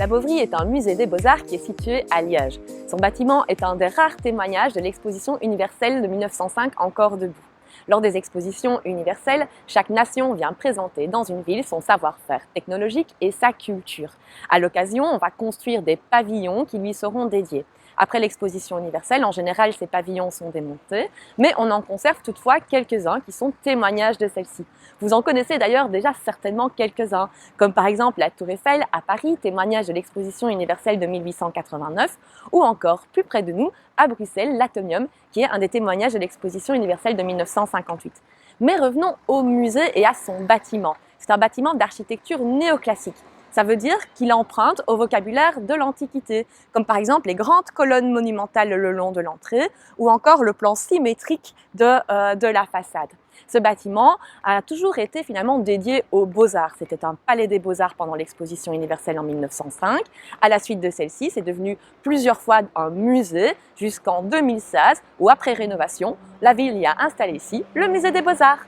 La Boveri est un musée des beaux-arts qui est situé à Liège. Son bâtiment est un des rares témoignages de l'exposition universelle de 1905 encore debout. Lors des expositions universelles, chaque nation vient présenter dans une ville son savoir-faire technologique et sa culture. À l'occasion, on va construire des pavillons qui lui seront dédiés. Après l'exposition universelle, en général, ces pavillons sont démontés, mais on en conserve toutefois quelques-uns qui sont témoignages de celle-ci. Vous en connaissez d'ailleurs déjà certainement quelques-uns, comme par exemple la Tour Eiffel à Paris, témoignage de l'exposition universelle de 1889, ou encore, plus près de nous, à Bruxelles, l'Atomium, qui est un des témoignages de l'exposition universelle de 1958. Mais revenons au musée et à son bâtiment. C'est un bâtiment d'architecture néoclassique. Ça veut dire qu'il emprunte au vocabulaire de l'Antiquité, comme par exemple les grandes colonnes monumentales le long de l'entrée ou encore le plan symétrique de la façade. Ce bâtiment a toujours été finalement dédié aux beaux-arts. C'était un palais des beaux-arts pendant l'exposition universelle en 1905. À la suite de celle-ci, c'est devenu plusieurs fois un musée jusqu'en 2016 où, après rénovation, la ville y a installé ici le musée des beaux-arts.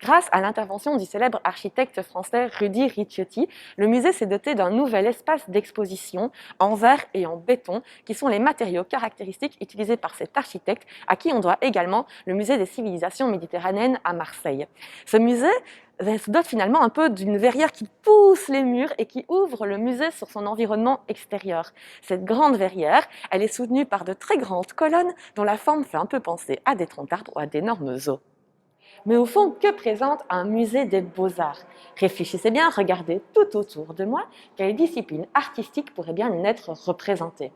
Grâce à l'intervention du célèbre architecte français Rudi Ricciotti, le musée s'est doté d'un nouvel espace d'exposition en verre et en béton, qui sont les matériaux caractéristiques utilisés par cet architecte, à qui on doit également le musée des civilisations méditerranéennes à Marseille. Ce musée se dote finalement un peu d'une verrière qui pousse les murs et qui ouvre le musée sur son environnement extérieur. Cette grande verrière, elle est soutenue par de très grandes colonnes dont la forme fait un peu penser à des troncs d'arbres ou à d'énormes os. Mais au fond, que présente un musée des beaux-arts? Réfléchissez bien, regardez tout autour de moi, quelles disciplines artistiques pourraient bien y être représentées?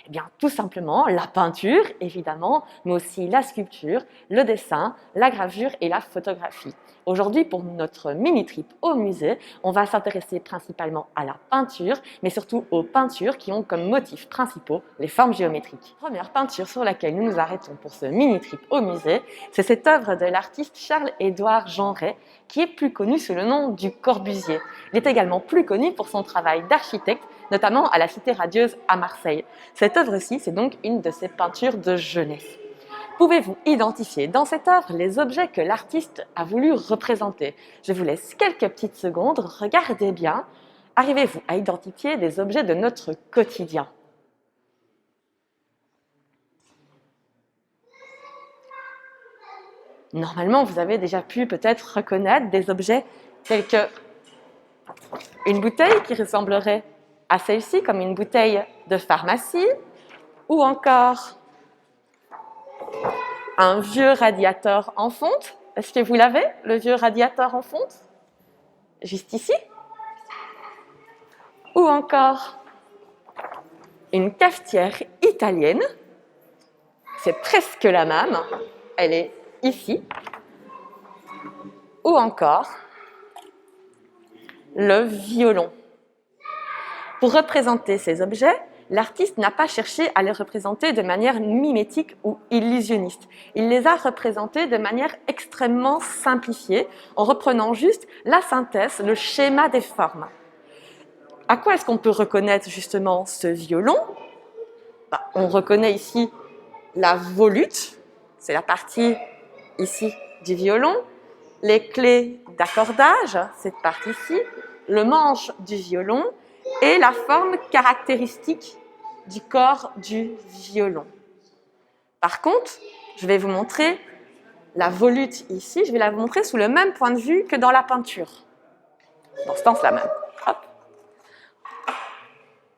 Eh bien, tout simplement la peinture, évidemment, mais aussi la sculpture, le dessin, la gravure et la photographie. Aujourd'hui, pour notre mini-trip au musée, on va s'intéresser principalement à la peinture, mais surtout aux peintures qui ont comme motifs principaux les formes géométriques. La première peinture sur laquelle nous nous arrêtons pour ce mini-trip au musée, c'est cette œuvre de l'artiste Charles-Édouard Jeanret, qui est plus connu sous le nom du Corbusier. Il est également plus connu pour son travail d'architecte, notamment à la Cité radieuse à Marseille. Cette œuvre-ci, c'est donc une de ses peintures de jeunesse. Pouvez-vous identifier dans cette œuvre les objets que l'artiste a voulu représenter? Je vous laisse quelques petites secondes, regardez bien. Arrivez-vous à identifier des objets de notre quotidien? Normalement, vous avez déjà pu peut-être reconnaître des objets tels que une bouteille qui ressemblerait à celle-ci, comme une bouteille de pharmacie, ou encore un vieux radiateur en fonte. Est-ce que vous l'avez, le vieux radiateur en fonte? Juste ici. Ou encore une cafetière italienne. C'est presque la même. Elle est ici. Ou encore le violon. Pour représenter ces objets, l'artiste n'a pas cherché à les représenter de manière mimétique ou illusionniste. Il les a représentés de manière extrêmement simplifiée, en reprenant juste la synthèse, le schéma des formes. À quoi est-ce qu'on peut reconnaître justement ce violon? On reconnaît ici la volute, c'est la partie ici du violon, les clés d'accordage, cette partie-ci, le manche du violon et la forme caractéristique du corps du violon. Par contre, je vais vous montrer la volute ici, je vais la montrer sous le même point de vue que dans la peinture. Dans ce sens-là même. Hop.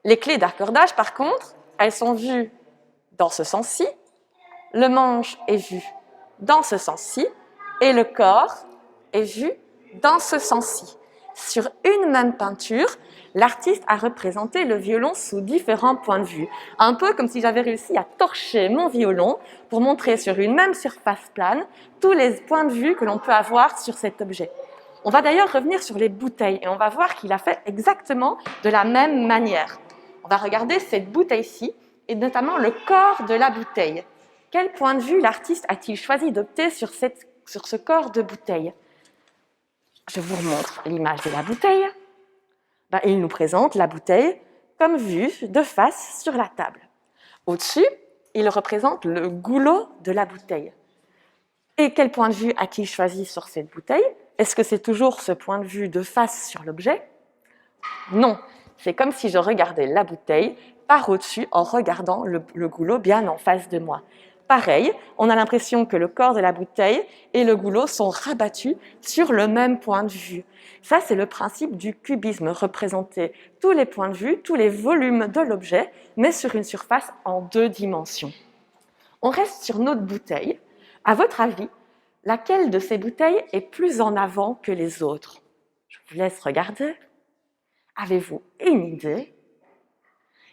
Les clés d'accordage, par contre, elles sont vues dans ce sens-ci, le manche est vu dans ce sens-ci et le corps est vu dans ce sens-ci. Sur une même peinture, l'artiste a représenté le violon sous différents points de vue. Un peu comme si j'avais réussi à torcher mon violon pour montrer sur une même surface plane tous les points de vue que l'on peut avoir sur cet objet. On va d'ailleurs revenir sur les bouteilles et on va voir qu'il a fait exactement de la même manière. On va regarder cette bouteille-ci et notamment le corps de la bouteille. Quel point de vue l'artiste a-t-il choisi d'opter sur ce corps de bouteille? Je vous remontre l'image de la bouteille. Il nous présente la bouteille comme vue de face sur la table. Au-dessus, il représente le goulot de la bouteille. Et quel point de vue a-t-il choisi sur cette bouteille? Est-ce que c'est toujours ce point de vue de face sur l'objet? Non, c'est comme si je regardais la bouteille par au-dessus en regardant le goulot bien en face de moi. Pareil, on a l'impression que le corps de la bouteille et le goulot sont rabattus sur le même point de vue. Ça, c'est le principe du cubisme, représenter tous les points de vue, tous les volumes de l'objet, mais sur une surface en 2 dimensions. On reste sur notre bouteille. À votre avis, laquelle de ces bouteilles est plus en avant que les autres? Je vous laisse regarder. Avez-vous une idée?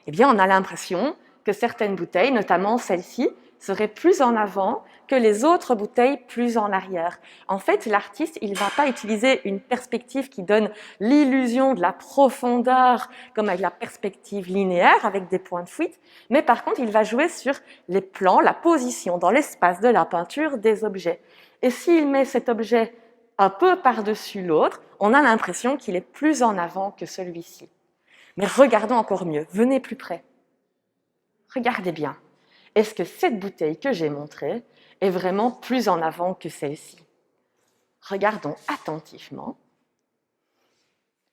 Eh bien, on a l'impression que certaines bouteilles, notamment celle-ci, seraient plus en avant que les autres bouteilles plus en arrière. En fait, l'artiste, il ne va pas utiliser une perspective qui donne l'illusion de la profondeur, comme avec la perspective linéaire, avec des points de fuite, mais par contre, il va jouer sur les plans, la position dans l'espace de la peinture des objets. Et s'il met cet objet un peu par-dessus l'autre, on a l'impression qu'il est plus en avant que celui-ci. Mais regardons encore mieux, venez plus près. Regardez bien. Est-ce que cette bouteille que j'ai montrée est vraiment plus en avant que celle-ci? Regardons attentivement.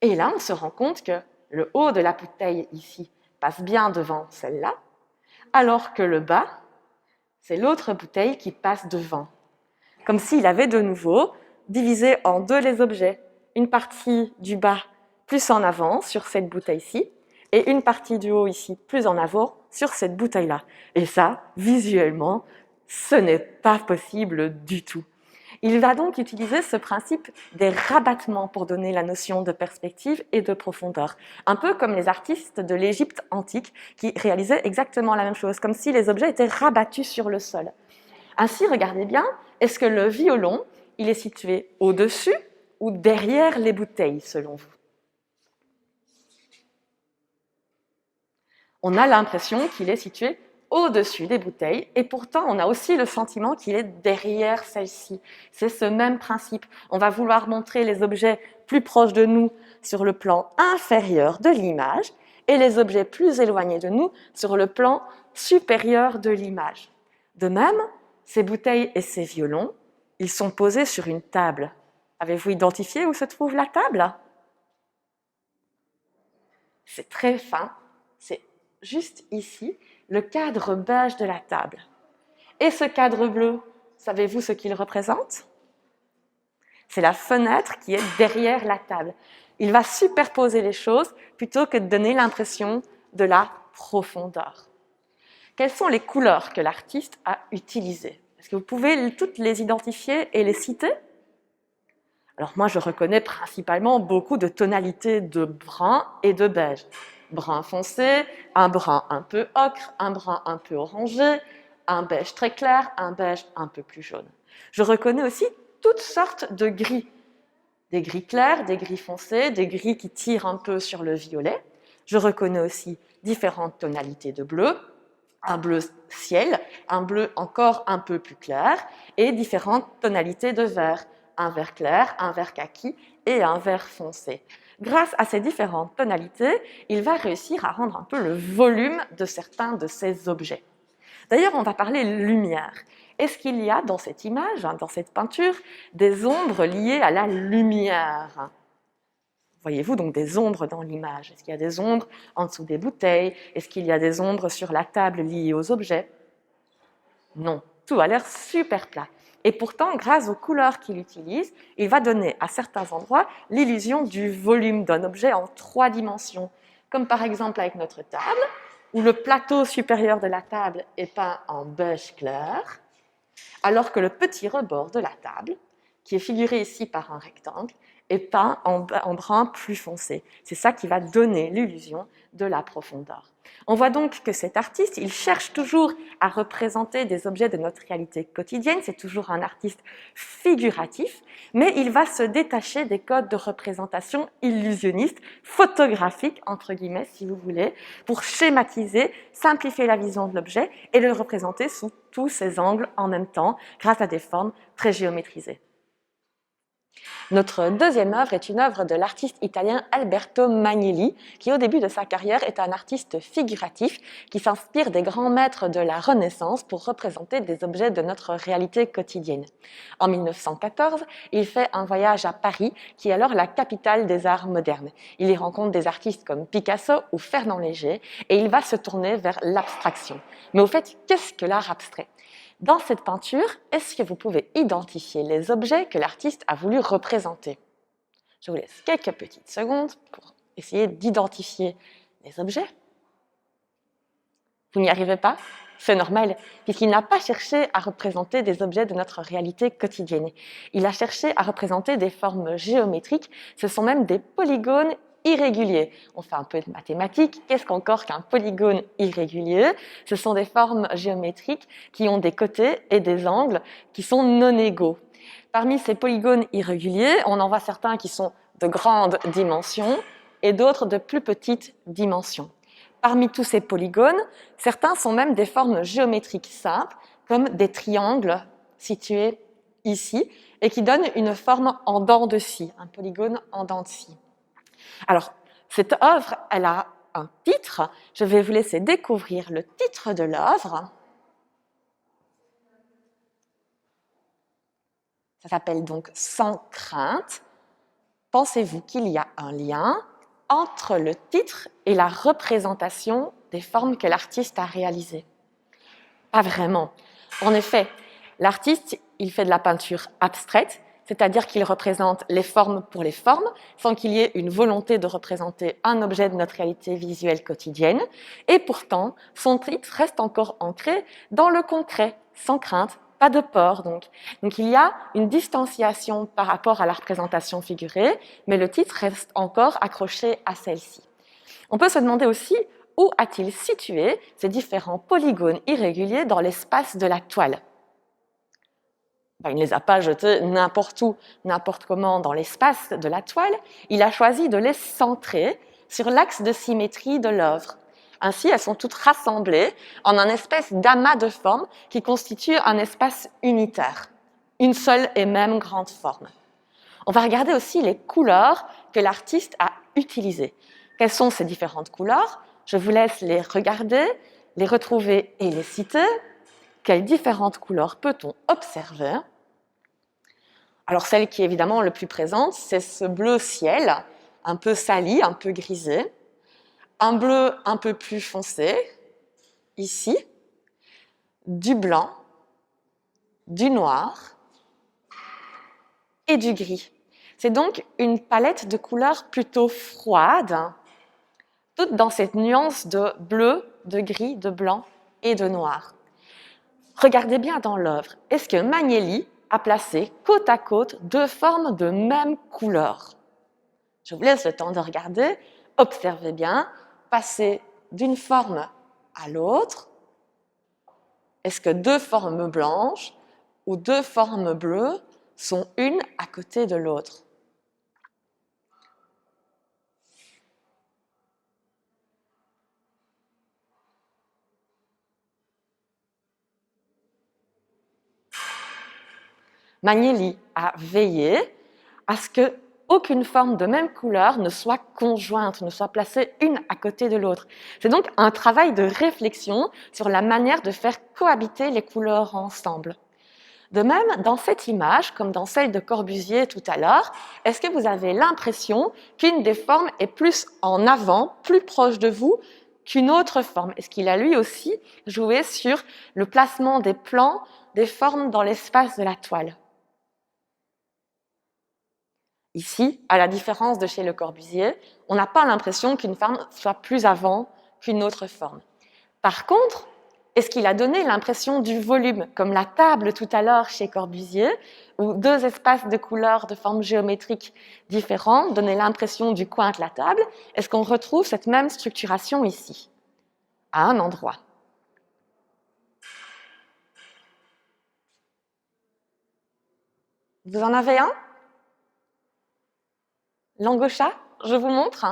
Et là, on se rend compte que le haut de la bouteille ici passe bien devant celle-là, alors que le bas, c'est l'autre bouteille qui passe devant. Comme s'il avait de nouveau divisé en 2 les objets. Une partie du bas plus en avant sur cette bouteille-ci, et une partie du haut ici plus en avant sur cette bouteille-là. Et ça, visuellement, ce n'est pas possible du tout. Il va donc utiliser ce principe des rabattements pour donner la notion de perspective et de profondeur. Un peu comme les artistes de l'Égypte antique qui réalisaient exactement la même chose, comme si les objets étaient rabattus sur le sol. Ainsi, regardez bien, est-ce que le violon, il est situé au-dessus ou derrière les bouteilles, selon vous? On a l'impression qu'il est situé au-dessus des bouteilles et pourtant on a aussi le sentiment qu'il est derrière celle-ci. C'est ce même principe. On va vouloir montrer les objets plus proches de nous sur le plan inférieur de l'image et les objets plus éloignés de nous sur le plan supérieur de l'image. De même, ces bouteilles et ces violons, ils sont posés sur une table. Avez-vous identifié où se trouve la table? C'est très fin, c'est juste ici, le cadre beige de la table. Et ce cadre bleu, savez-vous ce qu'il représente? C'est la fenêtre qui est derrière la table. Il va superposer les choses plutôt que de donner l'impression de la profondeur. Quelles sont les couleurs que l'artiste a utilisées? Est-ce que vous pouvez toutes les identifier et les citer? Alors moi, je reconnais principalement beaucoup de tonalités de brun et de beige. Brun foncé, un brun un peu ocre, un brun un peu orangé, un beige très clair, un beige un peu plus jaune. Je reconnais aussi toutes sortes de gris. Des gris clairs, des gris foncés, des gris qui tirent un peu sur le violet. Je reconnais aussi différentes tonalités de bleu, un bleu ciel, un bleu encore un peu plus clair, et différentes tonalités de vert, un vert clair, un vert kaki et un vert foncé. Grâce à ces différentes tonalités, il va réussir à rendre un peu le volume de certains de ces objets. D'ailleurs, on va parler lumière. Est-ce qu'il y a dans cette image, dans cette peinture, des ombres liées à la lumière? Voyez-vous donc des ombres dans l'image? Est-ce qu'il y a des ombres en dessous des bouteilles? Est-ce qu'il y a des ombres sur la table liées aux objets? Non, tout a l'air super plat. Et pourtant, grâce aux couleurs qu'il utilise, il va donner à certains endroits l'illusion du volume d'un objet en 3 dimensions. Comme par exemple avec notre table, où le plateau supérieur de la table est peint en beige clair, alors que le petit rebord de la table, qui est figuré ici par un rectangle, est peint en brun plus foncé. C'est ça qui va donner l'illusion de la profondeur. On voit donc que cet artiste, il cherche toujours à représenter des objets de notre réalité quotidienne, c'est toujours un artiste figuratif, mais il va se détacher des codes de représentation illusionnistes, photographiques, entre guillemets, si vous voulez, pour schématiser, simplifier la vision de l'objet et le représenter sous tous ses angles en même temps, grâce à des formes très géométrisées. Notre deuxième œuvre est une œuvre de l'artiste italien Alberto Magnelli, qui au début de sa carrière est un artiste figuratif qui s'inspire des grands maîtres de la Renaissance pour représenter des objets de notre réalité quotidienne. En 1914, il fait un voyage à Paris, qui est alors la capitale des arts modernes. Il y rencontre des artistes comme Picasso ou Fernand Léger et il va se tourner vers l'abstraction. Mais au fait, qu'est-ce que l'art abstrait ? Dans cette peinture, est-ce que vous pouvez identifier les objets que l'artiste a voulu représenter? Je vous laisse quelques petites secondes pour essayer d'identifier les objets. Vous n'y arrivez pas? C'est normal, puisqu'il n'a pas cherché à représenter des objets de notre réalité quotidienne. Il a cherché à représenter des formes géométriques, ce sont même des polygones irréguliers. On fait un peu de mathématiques. Qu'est-ce qu'encore qu'un polygone irrégulier? Ce sont des formes géométriques qui ont des côtés et des angles qui sont non égaux. Parmi ces polygones irréguliers, on en voit certains qui sont de grandes dimensions et d'autres de plus petites dimensions. Parmi tous ces polygones, certains sont même des formes géométriques simples, comme des triangles situés ici, et qui donnent une forme en dents de scie, un polygone en dents de scie. Alors, cette œuvre, elle a un titre. Je vais vous laisser découvrir le titre de l'œuvre. Ça s'appelle donc « Sans crainte ». Pensez-vous qu'il y a un lien entre le titre et la représentation des formes que l'artiste a réalisées? Pas vraiment. En effet, l'artiste, il fait de la peinture abstraite, c'est-à-dire qu'il représente les formes pour les formes, sans qu'il y ait une volonté de représenter un objet de notre réalité visuelle quotidienne. Et pourtant, son titre reste encore ancré dans le concret, sans crainte, pas de peur donc. Donc il y a une distanciation par rapport à la représentation figurée, mais le titre reste encore accroché à celle-ci. On peut se demander aussi où a-t-il situé ces différents polygones irréguliers dans l'espace de la toile? Il ne les a pas jetés n'importe où, n'importe comment dans l'espace de la toile. Il a choisi de les centrer sur l'axe de symétrie de l'œuvre. Ainsi, elles sont toutes rassemblées en un espèce d'amas de formes qui constitue un espace unitaire, une seule et même grande forme. On va regarder aussi les couleurs que l'artiste a utilisées. Quelles sont ces différentes couleurs? Je vous laisse les regarder, les retrouver et les citer. Quelles différentes couleurs peut-on observer? Alors celle qui est évidemment le plus présente, c'est ce bleu ciel, un peu sali, un peu grisé, un bleu un peu plus foncé, ici, du blanc, du noir et du gris. C'est donc une palette de couleurs plutôt froide, toutes dans cette nuance de bleu, de gris, de blanc et de noir. Regardez bien dans l'œuvre. Est-ce que Magnelli a placé côte à côte deux formes de même couleur? Je vous laisse le temps de regarder. Observez bien. Passer d'une forme à l'autre. Est-ce que deux formes blanches ou deux formes bleues sont une à côté de l'autre? Magnelli a veillé à ce qu'aucune forme de même couleur ne soit conjointe, ne soit placée une à côté de l'autre. C'est donc un travail de réflexion sur la manière de faire cohabiter les couleurs ensemble. De même, dans cette image, comme dans celle de Corbusier tout à l'heure, est-ce que vous avez l'impression qu'une des formes est plus en avant, plus proche de vous, qu'une autre forme? Est-ce qu'il a lui aussi joué sur le placement des plans, des formes dans l'espace de la toile? Ici, à la différence de chez Le Corbusier, on n'a pas l'impression qu'une forme soit plus avant qu'une autre forme. Par contre, est-ce qu'il a donné l'impression du volume, comme la table tout à l'heure chez Corbusier, où deux espaces de couleurs de formes géométriques différentes donnaient l'impression du coin de la table? Est-ce qu'on retrouve cette même structuration ici, à un endroit? Vous en avez un? Langosha, je vous montre.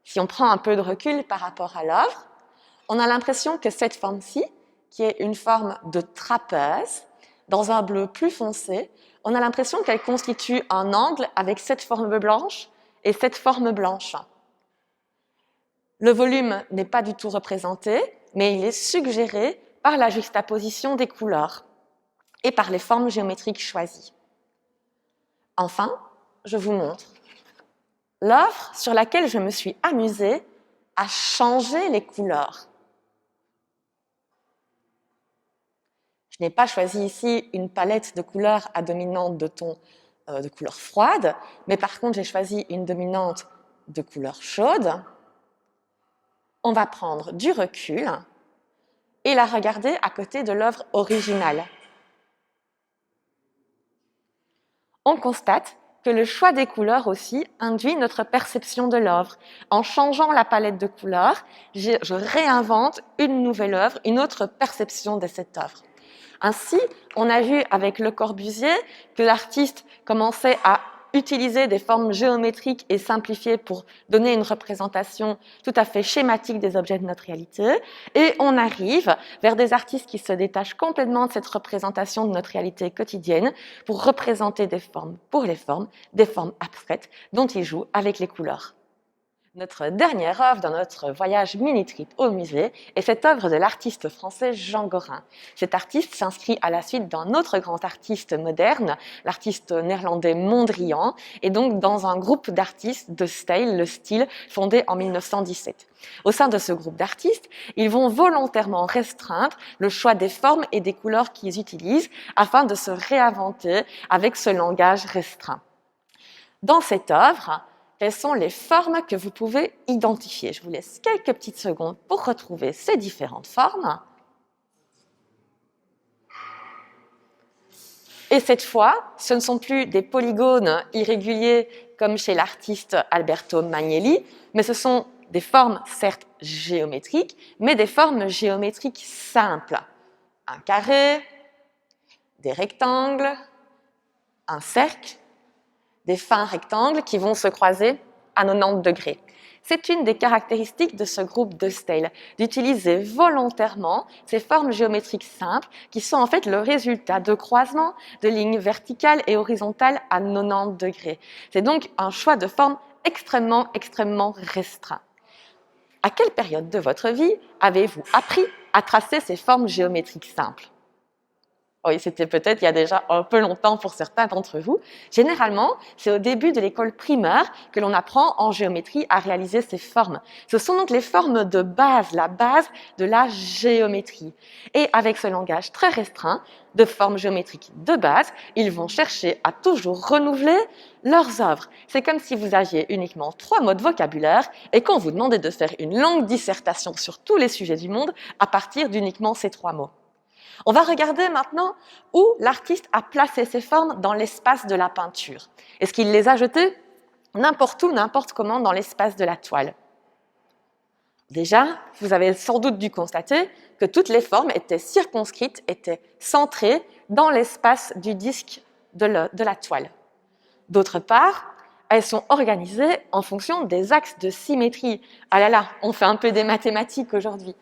Si on prend un peu de recul par rapport à l'œuvre, on a l'impression que cette forme-ci, qui est une forme de trapèze, dans un bleu plus foncé, on a l'impression qu'elle constitue un angle avec cette forme blanche et cette forme blanche. Le volume n'est pas du tout représenté, mais il est suggéré par la juxtaposition des couleurs et par les formes géométriques choisies. Enfin, je vous montre l'œuvre sur laquelle je me suis amusée à changer les couleurs. Je n'ai pas choisi ici une palette de couleurs à dominante de tons de couleur froide, mais par contre j'ai choisi une dominante de couleur chaude. On va prendre du recul et la regarder à côté de l'œuvre originale. On constate que le choix des couleurs aussi induit notre perception de l'œuvre. En changeant la palette de couleurs, je réinvente une nouvelle œuvre, une autre perception de cette œuvre. Ainsi, on a vu avec Le Corbusier que l'artiste commençait à utiliser des formes géométriques et simplifiées pour donner une représentation tout à fait schématique des objets de notre réalité. Et on arrive vers des artistes qui se détachent complètement de cette représentation de notre réalité quotidienne pour représenter des formes pour les formes, des formes abstraites dont ils jouent avec les couleurs. Notre dernière œuvre dans notre voyage mini-trip au musée est cette œuvre de l'artiste français Jean Gorin. Cet artiste s'inscrit à la suite d'un autre grand artiste moderne, l'artiste néerlandais Mondrian, et donc dans un groupe d'artistes de style, le style, fondé en 1917. Au sein de ce groupe d'artistes, ils vont volontairement restreindre le choix des formes et des couleurs qu'ils utilisent afin de se réinventer avec ce langage restreint. Dans cette œuvre, quelles sont les formes que vous pouvez identifier? Je vous laisse quelques petites secondes pour retrouver ces différentes formes. Et cette fois, ce ne sont plus des polygones irréguliers comme chez l'artiste Alberto Magnelli, mais ce sont des formes certes géométriques, mais des formes géométriques simples. Un carré, des rectangles, un cercle, des fins rectangles qui vont se croiser à 90 degrés. C'est une des caractéristiques de ce groupe de Staël, d'utiliser volontairement ces formes géométriques simples qui sont en fait le résultat de croisements de lignes verticales et horizontales à 90 degrés. C'est donc un choix de forme extrêmement restreint. À quelle période de votre vie avez-vous appris à tracer ces formes géométriques simples? Oui, c'était peut-être il y a déjà un peu longtemps pour certains d'entre vous. Généralement, c'est au début de l'école primaire que l'on apprend en géométrie à réaliser ces formes. Ce sont donc les formes de base, la base de la géométrie. Et avec ce langage très restreint de formes géométriques de base, ils vont chercher à toujours renouveler leurs œuvres. C'est comme si vous aviez uniquement 3 mots de vocabulaire et qu'on vous demandait de faire une longue dissertation sur tous les sujets du monde à partir d'uniquement ces 3 mots. On va regarder maintenant où l'artiste a placé ces formes dans l'espace de la peinture. Est-ce qu'il les a jetées n'importe où, n'importe comment dans l'espace de la toile? Déjà, vous avez sans doute dû constater que toutes les formes étaient circonscrites, étaient centrées dans l'espace du disque de la toile. D'autre part, elles sont organisées en fonction des axes de symétrie. Ah là là, on fait un peu des mathématiques aujourd'hui.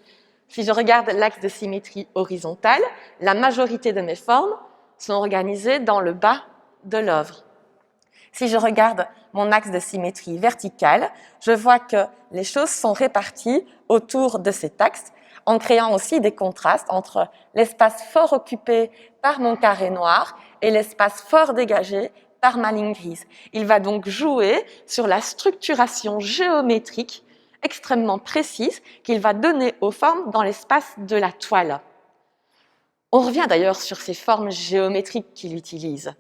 Si je regarde l'axe de symétrie horizontale, la majorité de mes formes sont organisées dans le bas de l'œuvre. Si je regarde mon axe de symétrie verticale, je vois que les choses sont réparties autour de cet axe, en créant aussi des contrastes entre l'espace fort occupé par mon carré noir et l'espace fort dégagé par ma ligne grise. Il va donc jouer sur la structuration géométrique extrêmement précise qu'il va donner aux formes dans l'espace de la toile. On revient d'ailleurs sur ces formes géométriques qu'il utilise.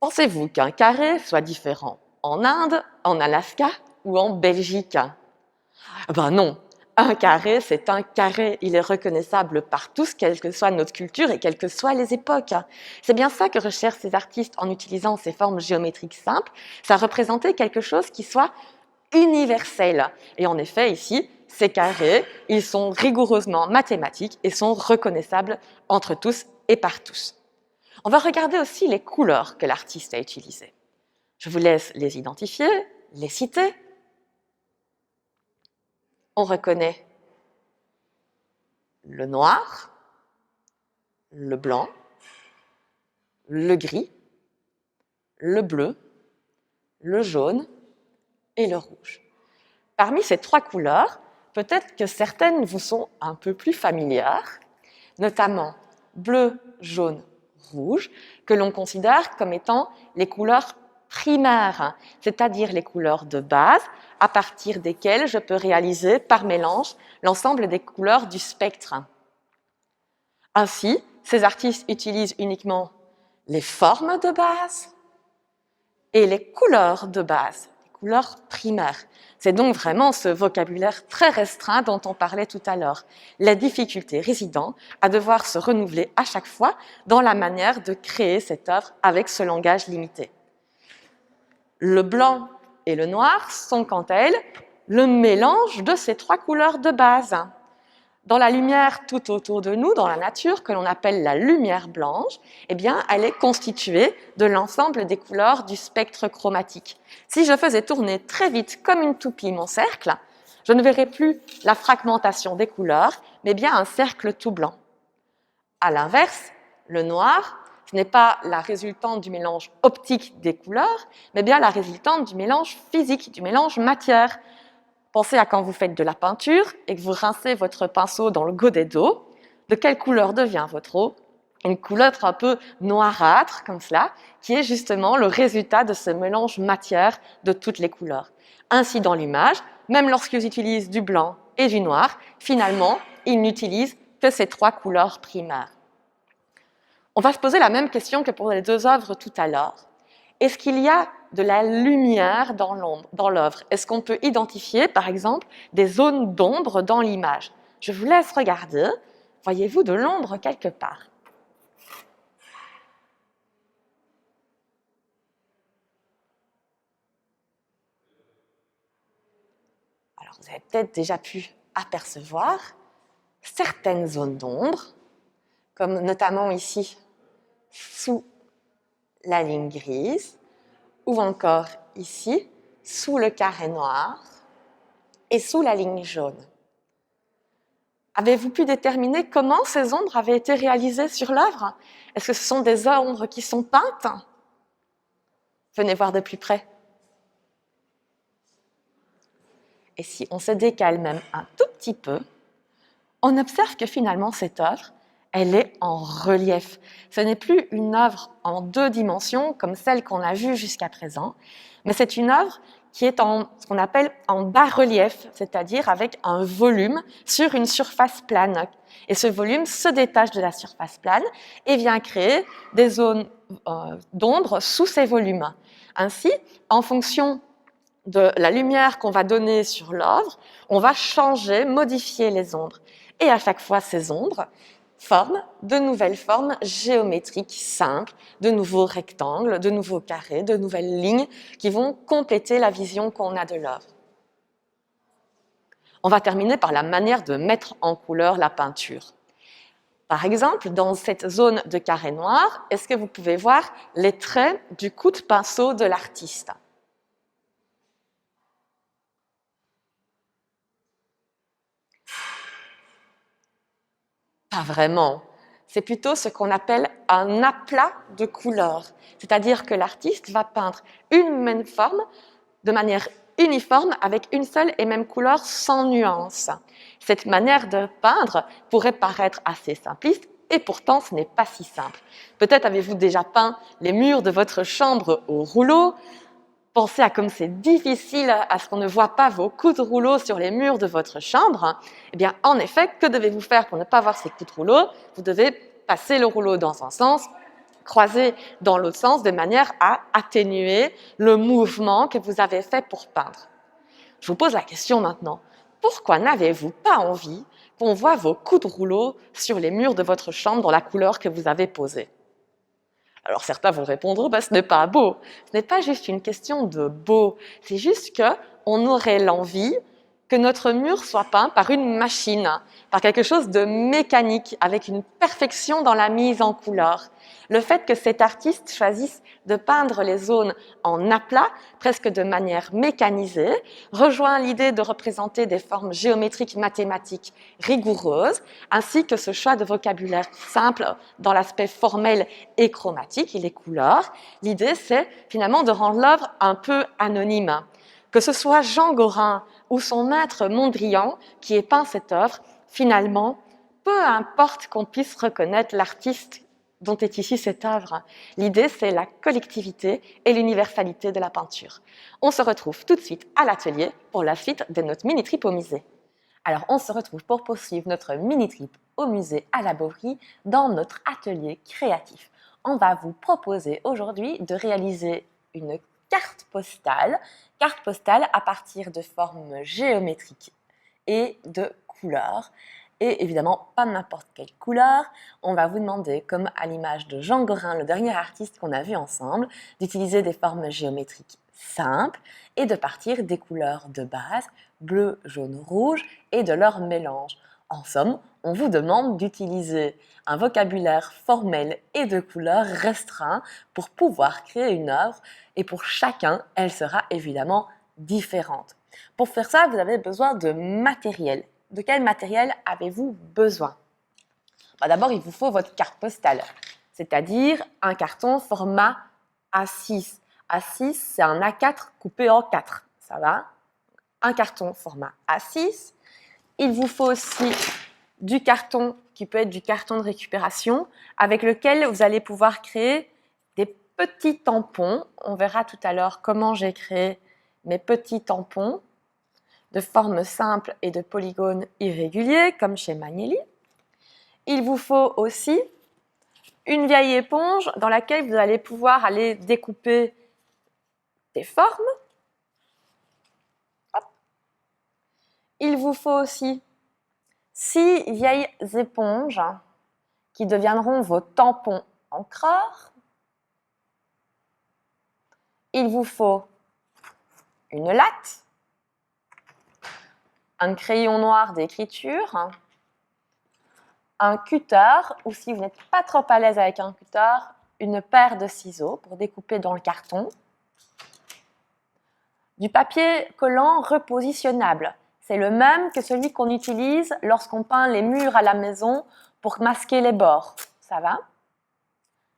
Pensez-vous qu'un carré soit différent en Inde, en Alaska ou en Belgique? Ben non, un carré, c'est un carré. Il est reconnaissable par tous, quelle que soit notre culture et quelles que soient les époques. C'est bien ça que recherchent ces artistes en utilisant ces formes géométriques simples. Ça représentait quelque chose qui soit universel. Et en effet, ici, ces carrés, ils sont rigoureusement mathématiques et sont reconnaissables entre tous et par tous. On va regarder aussi les couleurs que l'artiste a utilisées. Je vous laisse les identifier, les citer. On reconnaît le noir, le blanc, le gris, le bleu, le jaune et le rouge. Parmi ces 3 couleurs, peut-être que certaines vous sont un peu plus familières, notamment bleu, jaune, rouge, que l'on considère comme étant les couleurs primaires, c'est-à-dire les couleurs de base à partir desquelles je peux réaliser par mélange l'ensemble des couleurs du spectre. Ainsi, ces artistes utilisent uniquement les formes de base et les couleurs de base, les couleurs primaires. C'est donc vraiment ce vocabulaire très restreint dont on parlait tout à l'heure. La difficulté résidant à devoir se renouveler à chaque fois dans la manière de créer cette œuvre avec ce langage limité. Le blanc et le noir sont quant à elles le mélange de ces 3 couleurs de base. Dans la lumière tout autour de nous, dans la nature, que l'on appelle la lumière blanche, eh bien, elle est constituée de l'ensemble des couleurs du spectre chromatique. Si je faisais tourner très vite comme une toupie mon cercle, je ne verrais plus la fragmentation des couleurs, mais bien un cercle tout blanc. À l'inverse, le noir, ce n'est pas la résultante du mélange optique des couleurs, mais bien la résultante du mélange physique, du mélange matière. Pensez à quand vous faites de la peinture et que vous rincez votre pinceau dans le godet d'eau. De quelle couleur devient votre eau? Une couleur un peu noirâtre, comme cela, qui est justement le résultat de ce mélange matière de toutes les couleurs. Ainsi, dans l'image, même lorsqu'ils utilisent du blanc et du noir, finalement, ils n'utilisent que ces 3 couleurs primaires. On va se poser la même question que pour les 2 œuvres tout à l'heure. Est-ce qu'il y a de la lumière dans l'œuvre? Est-ce qu'on peut identifier, par exemple, des zones d'ombre dans l'image? Je vous laisse regarder. Voyez-vous de l'ombre quelque part? Alors, vous avez peut-être déjà pu apercevoir certaines zones d'ombre, comme notamment ici, sous la ligne grise, ou encore ici, sous le carré noir et sous la ligne jaune. Avez-vous pu déterminer comment ces ombres avaient été réalisées sur l'œuvre? Est-ce que ce sont des ombres qui sont peintes? Venez voir de plus près. Et si on se décale même un tout petit peu, on observe que finalement cette œuvre, elle est en relief. Ce n'est plus une œuvre en 2 dimensions comme celle qu'on a vue jusqu'à présent, mais c'est une œuvre qui est en ce qu'on appelle en bas-relief, c'est-à-dire avec un volume sur une surface plane. Et ce volume se détache de la surface plane et vient créer des zones d'ombre sous ces volumes. Ainsi, en fonction de la lumière qu'on va donner sur l'œuvre, on va changer, modifier les ombres. Et à chaque fois, ces ombres forment de nouvelles formes géométriques simples, de nouveaux rectangles, de nouveaux carrés, de nouvelles lignes qui vont compléter la vision qu'on a de l'œuvre. On va terminer par la manière de mettre en couleur la peinture. Par exemple, dans cette zone de carré noir, est-ce que vous pouvez voir les traits du coup de pinceau de l'artiste? Pas vraiment. C'est plutôt ce qu'on appelle un aplat de couleurs. C'est-à-dire que l'artiste va peindre une même forme de manière uniforme avec une seule et même couleur sans nuance. Cette manière de peindre pourrait paraître assez simpliste et pourtant ce n'est pas si simple. Peut-être avez-vous déjà peint les murs de votre chambre au rouleau. Pensez à comme c'est difficile à ce qu'on ne voit pas vos coups de rouleau sur les murs de votre chambre. Eh bien, en effet, que devez-vous faire pour ne pas voir ces coups de rouleau? Vous devez passer le rouleau dans un sens, croiser dans l'autre sens, de manière à atténuer le mouvement que vous avez fait pour peindre. Je vous pose la question maintenant. Pourquoi n'avez-vous pas envie qu'on voit vos coups de rouleau sur les murs de votre chambre dans la couleur que vous avez posée? Alors certains vont répondre, ce n'est pas beau. Ce n'est pas juste une question de beau, c'est juste qu'on aurait l'envie que notre mur soit peint par une machine, par quelque chose de mécanique, avec une perfection dans la mise en couleur. Le fait que cet artiste choisisse de peindre les zones en aplat, presque de manière mécanisée, rejoint l'idée de représenter des formes géométriques mathématiques rigoureuses, ainsi que ce choix de vocabulaire simple dans l'aspect formel et chromatique et les couleurs. L'idée, c'est finalement de rendre l'œuvre un peu anonyme. Que ce soit Jean Gorin ou son maître Mondrian qui ait peint cette œuvre, finalement, peu importe qu'on puisse reconnaître l'artiste dont est issue cette œuvre. L'idée, c'est la collectivité et l'universalité de la peinture. On se retrouve tout de suite à l'atelier pour la suite de notre mini-trip au musée. Alors, on se retrouve pour poursuivre notre mini-trip au musée à la Bovary dans notre atelier créatif. On va vous proposer aujourd'hui de réaliser une carte postale à partir de formes géométriques et de couleurs. Et évidemment, pas n'importe quelle couleur. On va vous demander, comme à l'image de Jean Gorin, le dernier artiste qu'on a vu ensemble, d'utiliser des formes géométriques simples et de partir des couleurs de base, bleu, jaune, rouge, et de leur mélange. En somme, on vous demande d'utiliser un vocabulaire formel et de couleurs restreint pour pouvoir créer une œuvre, et pour chacun, elle sera évidemment différente. Pour faire ça, vous avez besoin de matériel. De quel matériel avez-vous besoin? D'abord, il vous faut votre carte postale, c'est-à-dire un carton format A6. A6, c'est un A4 coupé en 4, ça va? Un carton format A6. Il vous faut aussi du carton qui peut être du carton de récupération avec lequel vous allez pouvoir créer des petits tampons. On verra tout à l'heure comment j'ai créé mes petits tampons de forme simple et de polygones irréguliers, comme chez Magnelli. Il vous faut aussi une vieille éponge dans laquelle vous allez pouvoir aller découper des formes. Hop. Il vous faut aussi 6 vieilles éponges qui deviendront vos tampons encreurs. Il vous faut une latte, un crayon noir d'écriture, un cutter, ou si vous n'êtes pas trop à l'aise avec un cutter, une paire de ciseaux pour découper dans le carton, du papier collant repositionnable. C'est le même que celui qu'on utilise lorsqu'on peint les murs à la maison pour masquer les bords. Ça va?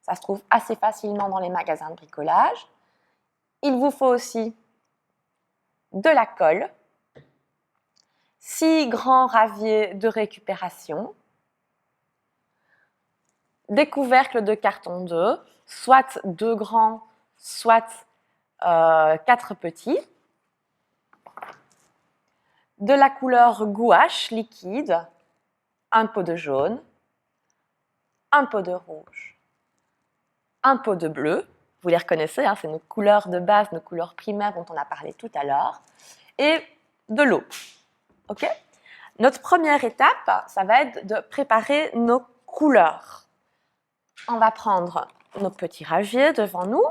Ça se trouve assez facilement dans les magasins de bricolage. Il vous faut aussi de la colle, 6 grands raviers de récupération, des couvercles de carton 2, soit 2 grands, soit 4 petits, de la couleur gouache liquide, un pot de jaune, un pot de rouge, un pot de bleu, vous les reconnaissez, hein, c'est nos couleurs de base, nos couleurs primaires dont on a parlé tout à l'heure, et de l'eau. Okay? Notre première étape, ça va être de préparer nos couleurs. On va prendre nos petits raviers devant nous.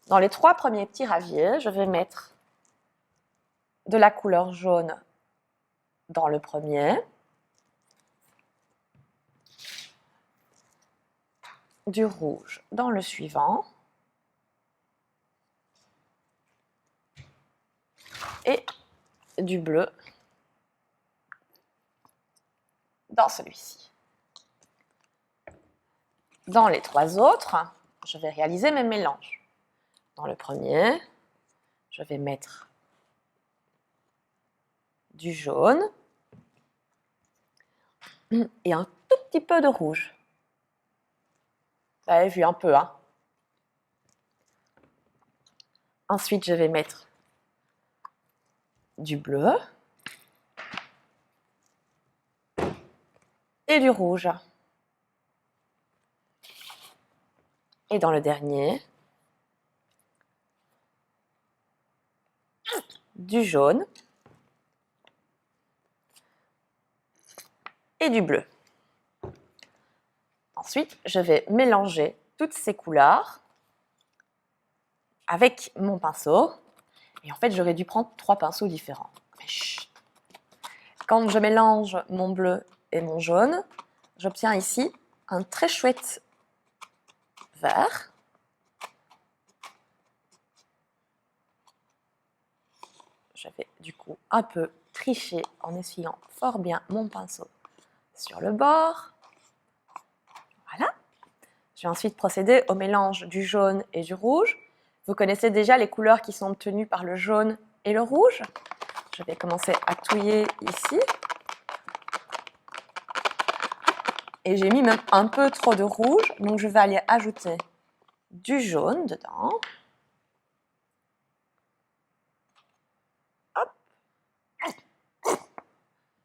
Dans les 3 premiers petits raviers, je vais mettre de la couleur jaune dans le premier, du rouge dans le suivant et du bleu dans celui-ci. Dans les 3 autres, je vais réaliser mes mélanges. Dans le premier, je vais mettre du jaune et un tout petit peu de rouge. Vous avez vu un peu, hein? Ensuite, je vais mettre du bleu et du rouge. Et dans le dernier, du jaune et du bleu. Ensuite, je vais mélanger toutes ces couleurs avec mon pinceau Et en fait, j'aurais dû prendre 3 pinceaux différents. Mais chut. Quand je mélange mon bleu et mon jaune, j'obtiens ici un très chouette vert. Je vais du coup un peu tricher en essuyant fort bien mon pinceau sur le bord. Voilà. Je vais ensuite procéder au mélange du jaune et du rouge. Vous connaissez déjà les couleurs qui sont obtenues par le jaune et le rouge. Je vais commencer à touiller ici. Et j'ai mis même un peu trop de rouge, donc je vais aller ajouter du jaune dedans. Hop.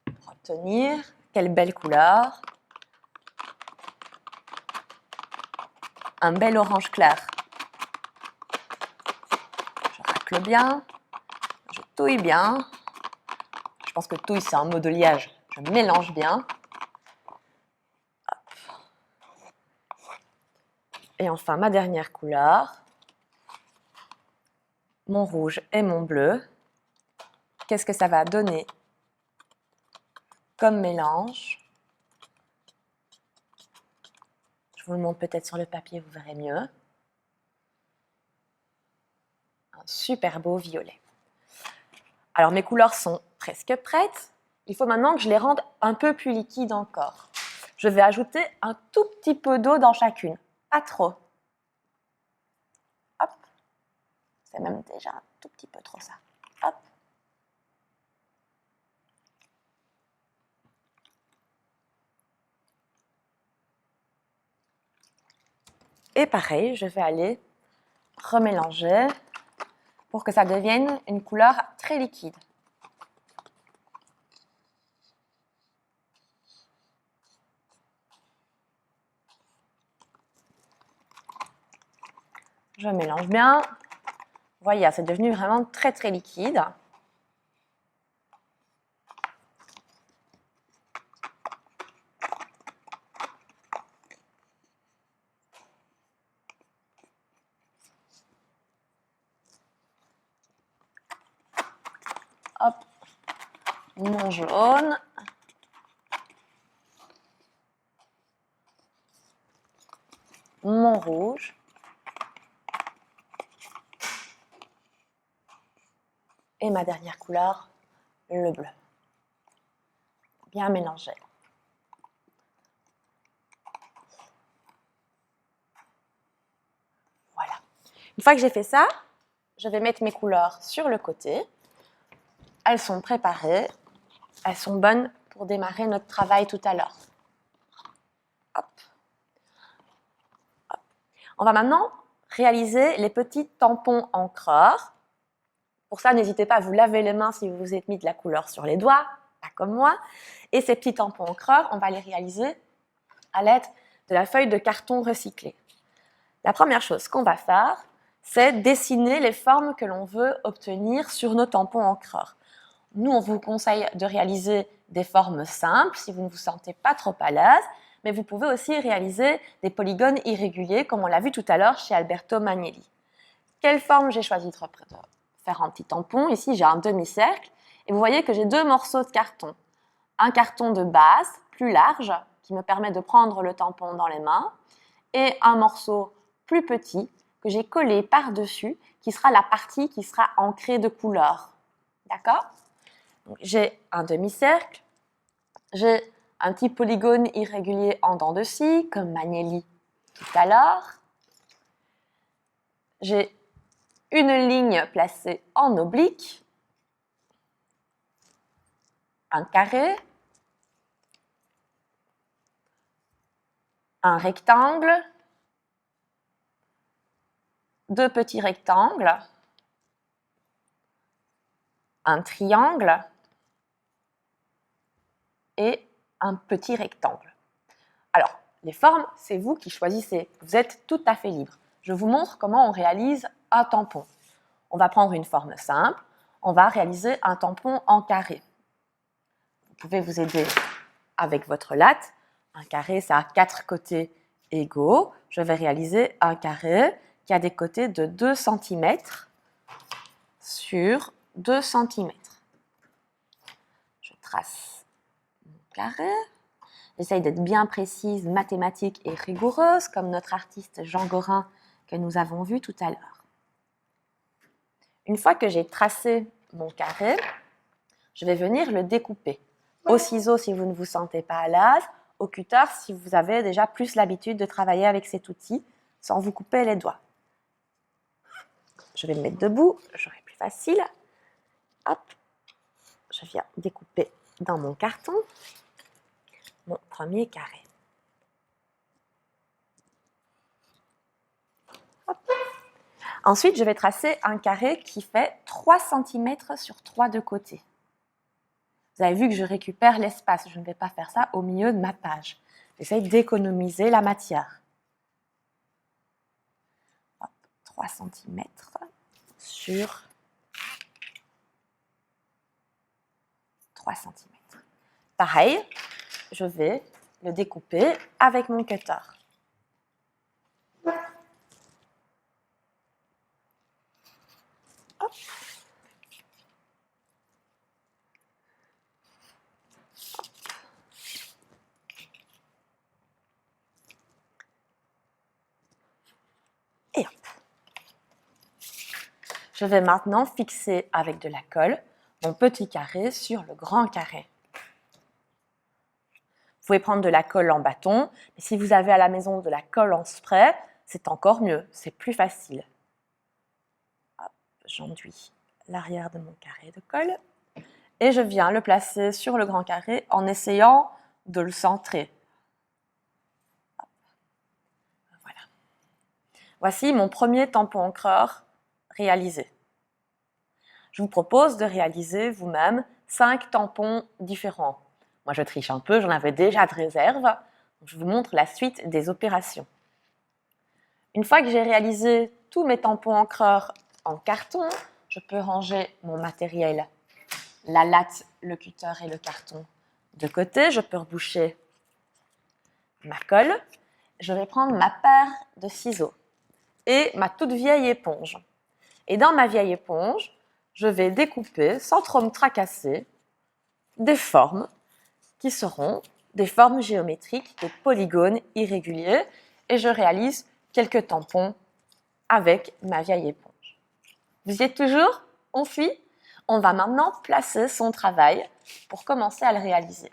Pour obtenir, quelle belle couleur. Un bel orange clair. Je racle bien, je touille bien. Je pense que touille, c'est un mot de liage. Je mélange bien. Hop. Et enfin, ma dernière couleur, mon rouge et mon bleu. Qu'est-ce que ça va donner comme mélange? Je vous le montre peut-être sur le papier, vous verrez mieux. Un super beau violet. Alors mes couleurs sont presque prêtes. Il faut maintenant que je les rende un peu plus liquides encore. Je vais ajouter un tout petit peu d'eau dans chacune, pas trop. Hop. C'est même déjà un tout petit peu trop ça. Hop. Et pareil, je vais aller remélanger pour que ça devienne une couleur très liquide. Je mélange bien. Vous voyez, c'est devenu vraiment très très liquide. Hop, mon jaune. Mon rouge. Et ma dernière couleur, le bleu. Bien mélangé. Voilà. Une fois que j'ai fait ça, je vais mettre mes couleurs sur le côté. Elles sont préparées. Elles sont bonnes pour démarrer notre travail tout à l'heure. Hop. Hop. On va maintenant réaliser les petits tampons encreurs. Pour ça, n'hésitez pas à vous laver les mains si vous vous êtes mis de la couleur sur les doigts, pas comme moi. Et ces petits tampons encreurs, on va les réaliser à l'aide de la feuille de carton recyclée. La première chose qu'on va faire, c'est dessiner les formes que l'on veut obtenir sur nos tampons encreurs. Nous, on vous conseille de réaliser des formes simples si vous ne vous sentez pas trop à l'aise, mais vous pouvez aussi réaliser des polygones irréguliers comme on l'a vu tout à l'heure chez Alberto Magnelli. Quelle forme j'ai choisi de faire un petit tampon? Ici, j'ai un demi-cercle et vous voyez que j'ai 2 morceaux de carton. Un carton de base, plus large, qui me permet de prendre le tampon dans les mains, et un morceau plus petit que j'ai collé par-dessus, qui sera la partie qui sera ancrée de couleur. D'accord? J'ai un demi-cercle, j'ai un petit polygone irrégulier en dents de scie, comme Magnelli tout à l'heure. J'ai une ligne placée en oblique, un carré, un rectangle, 2 petits rectangles, un triangle et un petit rectangle. Alors, les formes, c'est vous qui choisissez. Vous êtes tout à fait libre. Je vous montre comment on réalise un tampon. On va prendre une forme simple. On va réaliser un tampon en carré. Vous pouvez vous aider avec votre latte. Un carré, ça a 4 côtés égaux. Je vais réaliser un carré qui a des côtés de 2 cm sur 2 cm. Je trace mon carré. J'essaye d'être bien précise, mathématique et rigoureuse, comme notre artiste Jean Gorin que nous avons vu tout à l'heure. Une fois que j'ai tracé mon carré, je vais venir le découper. Au ciseau si vous ne vous sentez pas à l'aise, au cutter si vous avez déjà plus l'habitude de travailler avec cet outil sans vous couper les doigts. Je vais me mettre debout, j'aurai plus facile. Hop, je viens découper dans mon carton mon premier carré. Hop. Ensuite, je vais tracer un carré qui fait 3 cm sur 3 de côté. Vous avez vu que je récupère l'espace. Je ne vais pas faire ça au milieu de ma page. J'essaye d'économiser la matière. Hop, 3 cm sur 3 cm. Pareil, je vais le découper avec mon cutter. Hop. Et hop. Je vais maintenant fixer avec de la colle mon petit carré sur le grand carré. Vous pouvez prendre de la colle en bâton, mais si vous avez à la maison de la colle en spray, c'est encore mieux, c'est plus facile. J'enduis l'arrière de mon carré de colle et je viens le placer sur le grand carré en essayant de le centrer. Voilà. Voici mon premier tampon encreur réalisé. Je vous propose de réaliser vous-même 5 tampons différents. Moi, je triche un peu, j'en avais déjà de réserve. Je vous montre la suite des opérations. Une fois que j'ai réalisé tous mes tampons encreurs en carton, je peux ranger mon matériel, la latte, le cutter et le carton de côté. Je peux reboucher ma colle. Je vais prendre ma paire de ciseaux et ma toute vieille éponge. Et dans ma vieille éponge, je vais découper, sans trop me tracasser, des formes qui seront des formes géométriques, des polygones irréguliers, et je réalise quelques tampons avec ma vieille éponge. Vous y êtes toujours? On suit? On va maintenant placer son travail pour commencer à le réaliser.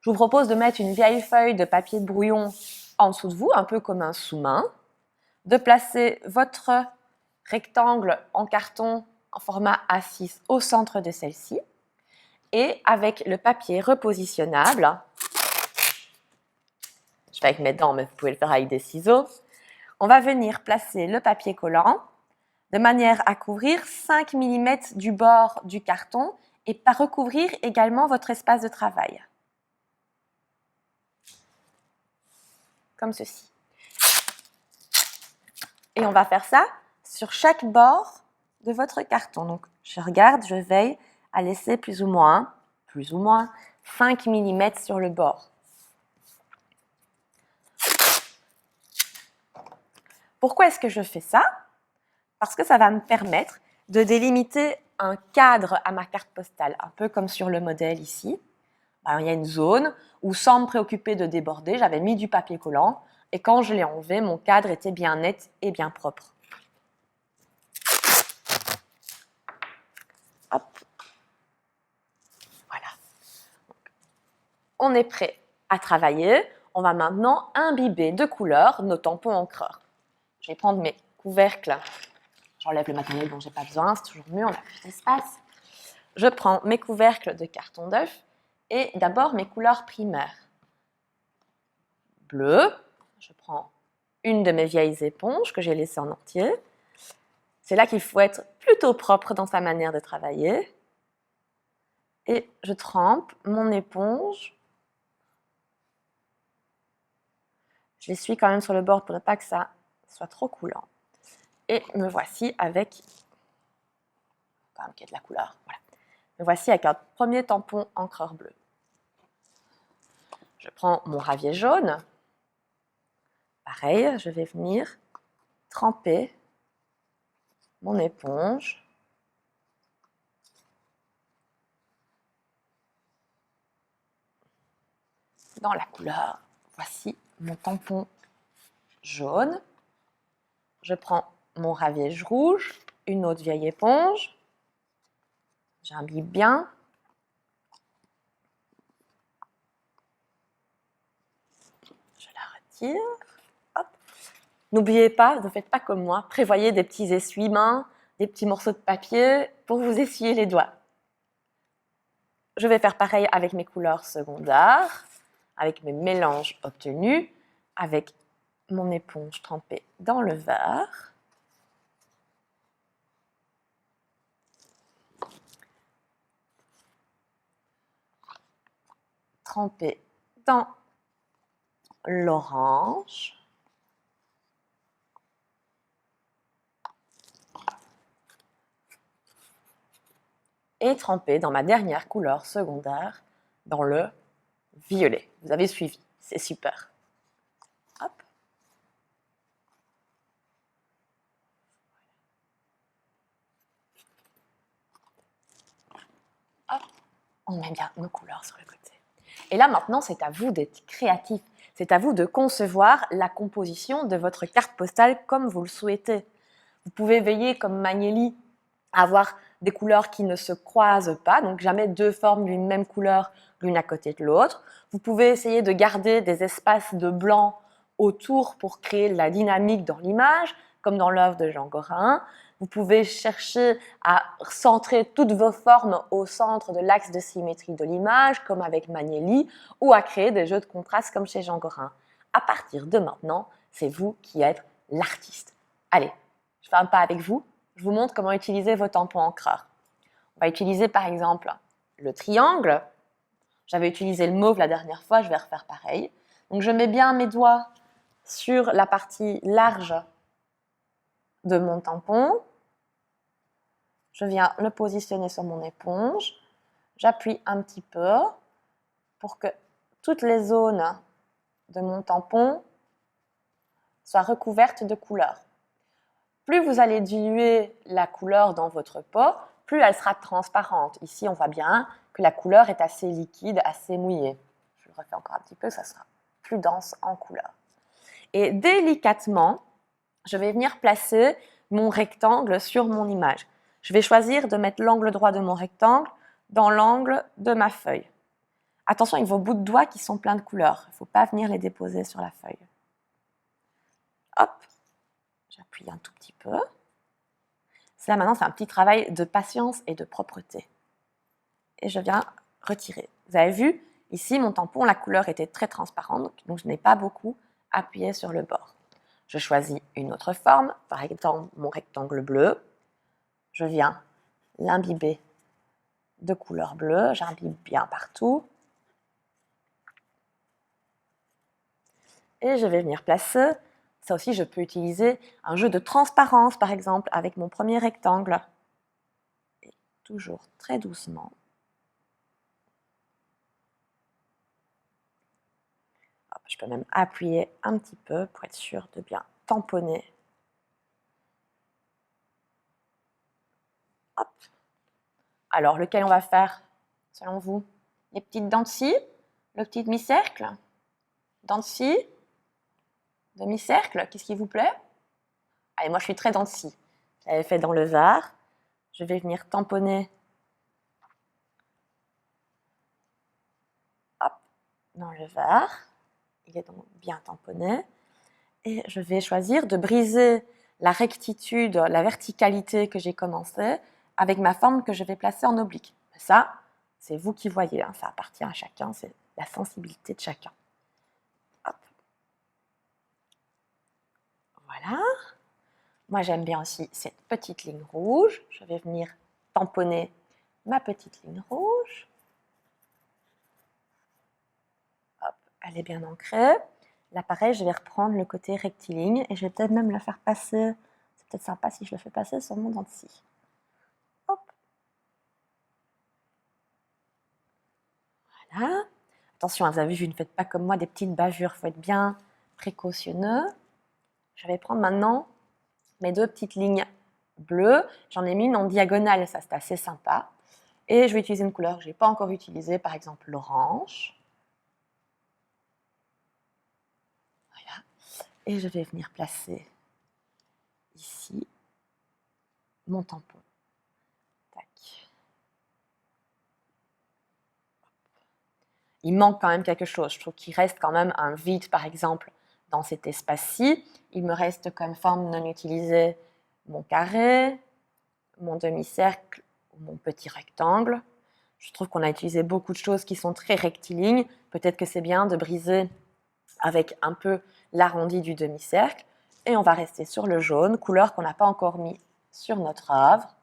Je vous propose de mettre une vieille feuille de papier de brouillon en dessous de vous, un peu comme un sous-main, de placer votre rectangle en carton en format A6 au centre de celle-ci, et avec le papier repositionnable, je fais avec mes dents, mais vous pouvez le faire avec des ciseaux, on va venir placer le papier collant de manière à couvrir 5 mm du bord du carton et pas recouvrir également votre espace de travail. Comme ceci. Et on va faire ça sur chaque bord de votre carton. Donc, je regarde, je veille à laisser plus ou moins 5 mm sur le bord. Pourquoi est-ce que je fais ça? Parce que ça va me permettre de délimiter un cadre à ma carte postale, un peu comme sur le modèle ici. Alors, il y a une zone où, sans me préoccuper de déborder, j'avais mis du papier collant et quand je l'ai enlevé, mon cadre était bien net et bien propre. Hop. Voilà. On est prêt à travailler. On va maintenant imbiber de couleur nos tampons encreurs. Je vais prendre mes couvercles. J'enlève le matériel dont je n'ai pas besoin, c'est toujours mieux, on a plus d'espace. Je prends mes couvercles de carton d'œuf et d'abord mes couleurs primaires. Bleu, je prends une de mes vieilles éponges que j'ai laissées en entier. C'est là qu'il faut être plutôt propre dans sa manière de travailler. Et je trempe mon éponge. Je l'essuie quand même sur le bord pour ne pas que ça soit trop coulant. Et me voici avec, quand même qu'il y ait de la couleur, voilà. Me voici avec un premier tampon encreur bleu. Je prends mon ravier jaune. Pareil, je vais venir tremper mon éponge. Dans la couleur, voici mon tampon jaune. Je prends mon ravige rouge, une autre vieille éponge. J'imbibe bien. Je la retire. Hop. N'oubliez pas, ne faites pas comme moi, prévoyez des petits essuie-mains, des petits morceaux de papier pour vous essuyer les doigts. Je vais faire pareil avec mes couleurs secondaires, avec mes mélanges obtenus, avec mon éponge trempée dans le verre. Trempée dans l'orange. Et trempée dans ma dernière couleur secondaire, dans le violet. Vous avez suivi, c'est super. Hop. Hop. On met bien nos couleurs sur le côté. Et là maintenant, c'est à vous d'être créatif. C'est à vous de concevoir la composition de votre carte postale comme vous le souhaitez. Vous pouvez veiller, comme Magnelli, à avoir des couleurs qui ne se croisent pas, donc jamais deux formes d'une même couleur l'une à côté de l'autre. Vous pouvez essayer de garder des espaces de blanc autour pour créer de la dynamique dans l'image, comme dans l'œuvre de Jean Gorin. Vous pouvez chercher à centrer toutes vos formes au centre de l'axe de symétrie de l'image, comme avec Magnelli, ou à créer des jeux de contraste comme chez Jean Gorin. À partir de maintenant, c'est vous qui êtes l'artiste. Allez, je fais un pas avec vous. Je vous montre comment utiliser vos tampons encreurs. On va utiliser par exemple le triangle. J'avais utilisé le mauve la dernière fois, je vais refaire pareil. Donc je mets bien mes doigts sur la partie large de mon tampon. Je viens le positionner sur mon éponge. J'appuie un petit peu pour que toutes les zones de mon tampon soient recouvertes de couleurs. Plus vous allez diluer la couleur dans votre pot, plus elle sera transparente. Ici, on voit bien que la couleur est assez liquide, assez mouillée. Je le refais encore un petit peu, ça sera plus dense en couleur. Et délicatement, je vais venir placer mon rectangle sur mon image. Je vais choisir de mettre l'angle droit de mon rectangle dans l'angle de ma feuille. Attention avec vos bouts de doigts qui sont pleins de couleurs. Il ne faut pas venir les déposer sur la feuille. Hop, j'appuie un tout petit peu. Là, maintenant, c'est un petit travail de patience et de propreté. Et je viens retirer. Vous avez vu, ici, mon tampon, la couleur était très transparente, donc je n'ai pas beaucoup appuyé sur le bord. Je choisis une autre forme, par exemple mon rectangle bleu. Je viens l'imbiber de couleur bleue, j'imbibe bien partout. Et je vais venir placer, ça aussi je peux utiliser un jeu de transparence par exemple avec mon premier rectangle. Et toujours très doucement. Hop, je peux même appuyer un petit peu pour être sûr de bien tamponner. Hop. Alors lequel on va faire selon vous? Les petites dents de scie, le petit demi-cercle, dents de scie, demi-cercle, qu'est-ce qui vous plaît? Allez, moi je suis très dents de scie. J'avais fait dans le verre. Je vais venir tamponner. Hop, dans le verre. Il est donc bien tamponné. Et je vais choisir de briser la rectitude, la verticalité que j'ai commencé avec ma forme que je vais placer en oblique. Ça, c'est vous qui voyez, hein, ça appartient à chacun, c'est la sensibilité de chacun. Hop. Voilà. Moi, j'aime bien aussi cette petite ligne rouge. Je vais venir tamponner ma petite ligne rouge. Hop, elle est bien ancrée. Là, pareil, je vais reprendre le côté rectiligne et je vais peut-être même le faire passer. C'est peut-être sympa si je le fais passer sur mon dent de scie. Hop. Voilà. Attention, vous avez vu, je ne fais pas comme moi des petites bavures. Il faut être bien précautionneux. Je vais prendre maintenant mes deux petites lignes bleue. J'en ai mis une en diagonale, ça c'est assez sympa. Et je vais utiliser une couleur que je n'ai pas encore utilisée, par exemple l'orange. Voilà. Et je vais venir placer ici mon tampon. Tac. Il manque quand même quelque chose. Je trouve qu'il reste quand même un vide, par exemple, dans cet espace-ci. Il me reste comme forme non utilisée mon carré, mon demi-cercle ou mon petit rectangle. Je trouve qu'on a utilisé beaucoup de choses qui sont très rectilignes. Peut-être que c'est bien de briser avec un peu l'arrondi du demi-cercle. Et on va rester sur le jaune, couleur qu'on n'a pas encore mis sur notre œuvre.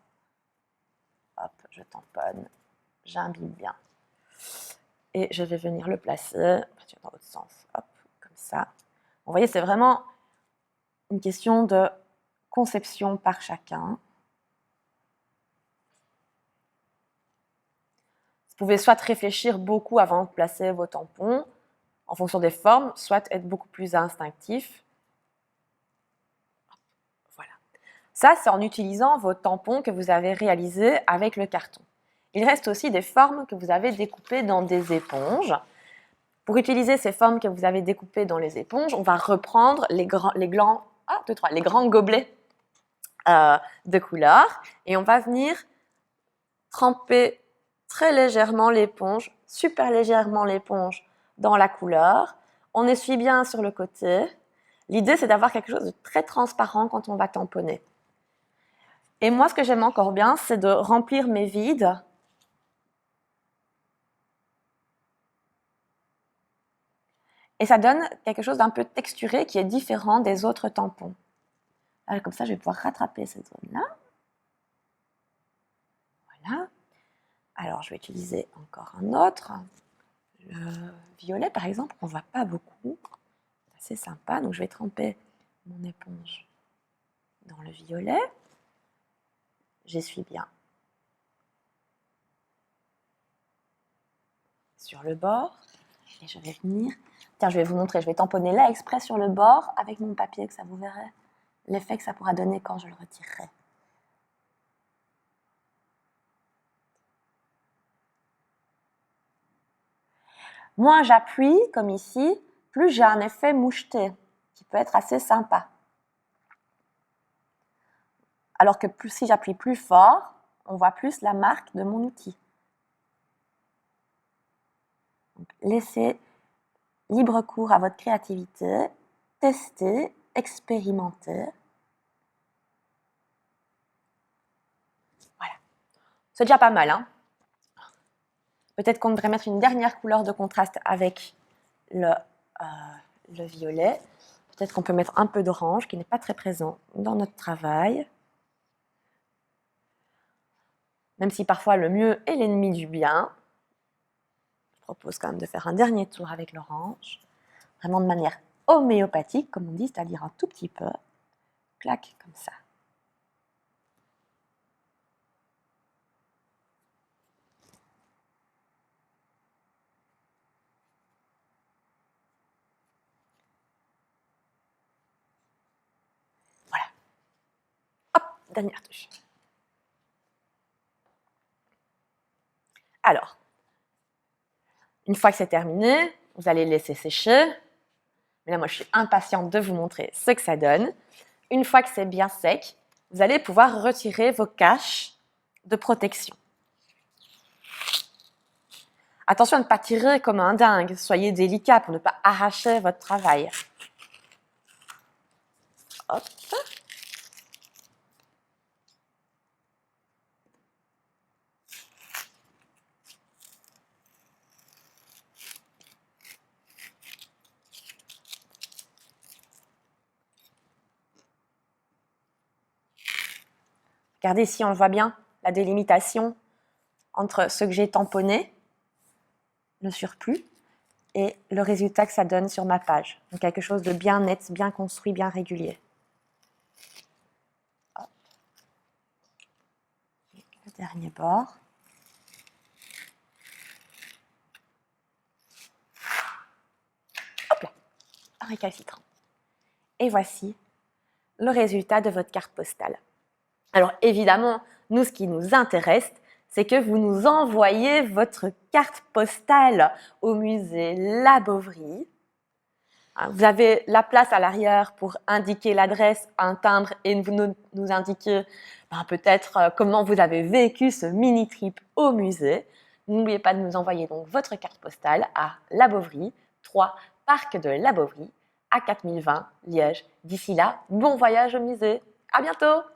Hop, je tamponne, j'imbibe bien. Et je vais venir le placer dans l'autre sens. Hop, comme ça. Vous voyez, c'est vraiment une question de conception par chacun. Vous pouvez soit réfléchir beaucoup avant de placer vos tampons en fonction des formes, soit être beaucoup plus instinctif. Voilà. Ça, c'est en utilisant vos tampons que vous avez réalisés avec le carton. Il reste aussi des formes que vous avez découpées dans des éponges. Pour utiliser ces formes que vous avez découpées dans les éponges, on va reprendre les grands gobelets de couleur et on va venir tremper très légèrement l'éponge, super légèrement l'éponge dans la couleur. On essuie bien sur le côté. L'idée, c'est d'avoir quelque chose de très transparent quand on va tamponner. Et moi, ce que j'aime encore bien, c'est de remplir mes vides et ça donne quelque chose d'un peu texturé qui est différent des autres tampons. Alors, comme ça, je vais pouvoir rattraper cette zone-là. Voilà. Alors, je vais utiliser encore un autre. Le violet, par exemple, qu'on ne voit pas beaucoup. C'est assez sympa. Donc, je vais tremper mon éponge dans le violet. J'essuie bien sur le bord. Et je vais venir... Tiens, je vais vous montrer. Je vais tamponner là exprès sur le bord avec mon papier, que ça vous verrez l'effet que ça pourra donner quand je le retirerai. Moins j'appuie, comme ici, plus j'ai un effet moucheté, qui peut être assez sympa. Alors que si j'appuie plus fort, on voit plus la marque de mon outil. Donc, laissez libre cours à votre créativité, testez, expérimentez. Voilà. C'est déjà pas mal, hein? Peut-être qu'on devrait mettre une dernière couleur de contraste avec le violet. Peut-être qu'on peut mettre un peu d'orange qui n'est pas très présent dans notre travail. Même si parfois le mieux est l'ennemi du bien. Je propose quand même de faire un dernier tour avec l'orange. Vraiment de manière homéopathique, comme on dit, c'est-à-dire un tout petit peu. Clac, comme ça. Voilà. Hop, dernière touche. Alors, une fois que c'est terminé, vous allez le laisser sécher. Mais là, moi, je suis impatiente de vous montrer ce que ça donne. Une fois que c'est bien sec, vous allez pouvoir retirer vos caches de protection. Attention à ne pas tirer comme un dingue. Soyez délicat pour ne pas arracher votre travail. Hop. Regardez ici, on le voit bien, la délimitation entre ce que j'ai tamponné, le surplus, et le résultat que ça donne sur ma page. Donc quelque chose de bien net, bien construit, bien régulier. Hop. Le dernier bord. Hop là, un récalcitrant. Et voici le résultat de votre carte postale. Alors évidemment, nous, ce qui nous intéresse, c'est que vous nous envoyez votre carte postale au musée La Bovary. Vous avez la place à l'arrière pour indiquer l'adresse, un timbre et nous indiquer peut-être comment vous avez vécu ce mini-trip au musée. N'oubliez pas de nous envoyer donc votre carte postale à La Bovary, 3 Parc de La Bovary, à 4020 Liège. D'ici là, bon voyage au musée. À bientôt!